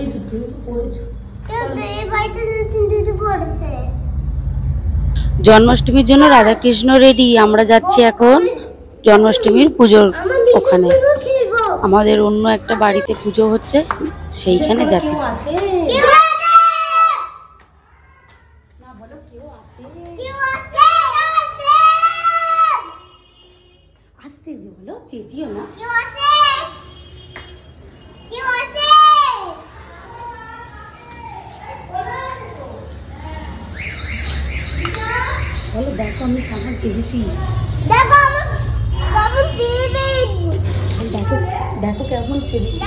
এই তো তুমি তো পড়েছো। জন্মাষ্টমীর জন্য রাধাকৃষ্ণ রেডি। আমরা যাচ্ছি এখন জন্মাষ্টমীর পুজোর ওখানে। আমাদের অন্য একটা বাড়িতে পুজো হচ্ছে, সেইখানে যাচ্ছি। আসতে বলো, চেঁচিও না। বলো, দেখো আমি কেমন চেয়েছি, দেখো দেখো কেমন চেয়েছি।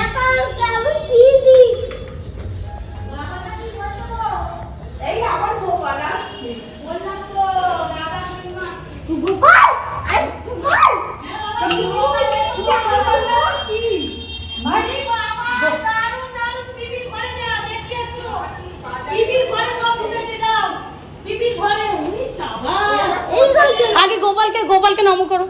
আগে গোপালকে নম করো।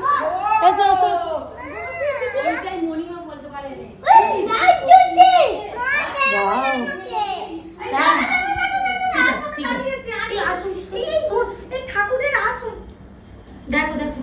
ঠাকুরের আসন দেখো দেখো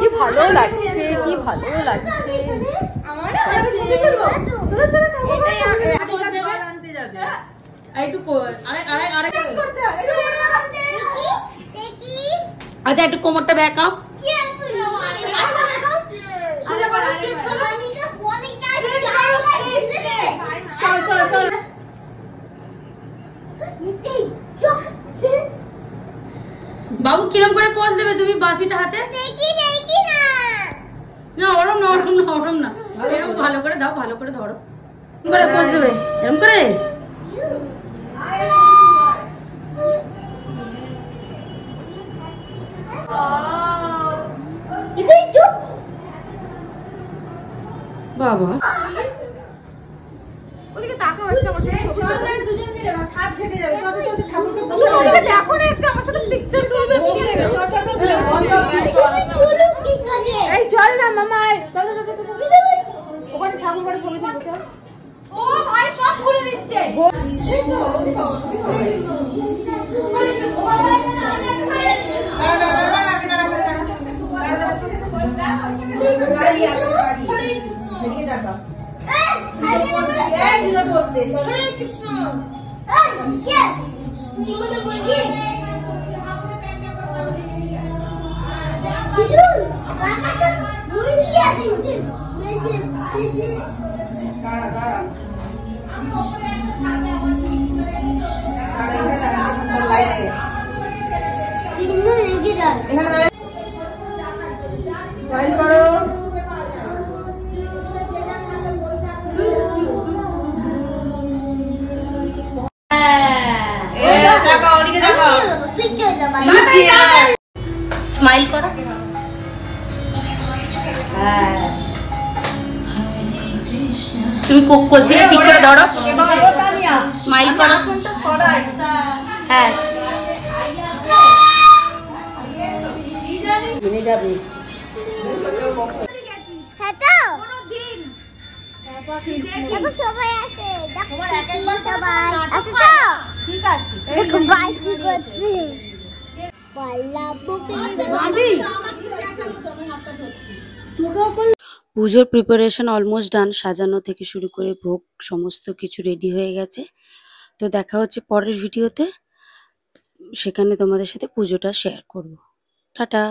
কি ভালো লাগছে, কি ভালো লাগছে। আচ্ছা, একটু কোমরটা ব্যাক আপ। বাবু কিরম করে পোজ দেবে তুমি বাসিটা হাতে? না ওরম না, ওরম না, ওরম না, এরকম ভালো করে দাও, ভালো করে ধরো, করে পোজ দেবে এরকম করে। বাবা ওদিকে তাকাও, একটা আমার সাথে ছবি তুলো। দুজন মিলে সাজ কেটে যাবে। চল চল ঠাকুরকে বলো, ওদিকে দেখো না, একটা আমার সাথে পিকচার তুলবে। এই চল না মামা, চল চল চল চল, ওখানে ঠাকুর বাড়ি ছবি তুলবো। চল। ও ভাই সব খুলে দিচ্ছে। স্মাইল করো। স্মাইল করো। তুমি কোক করছি, ঠিক করে ধরো, স্মাইল করো। হ্যাঁ জেনে যাবে। পুজোর প্রিপারেশন অলমোস্ট ডান, সাজানো থেকে শুরু করে ভোগ সমস্ত কিছু রেডি হয়ে গেছে। তো দেখা হচ্ছে পরের ভিডিওতে। সেখানে তোমাদের সাথে পুজোটা শেয়ার করব। টাটা।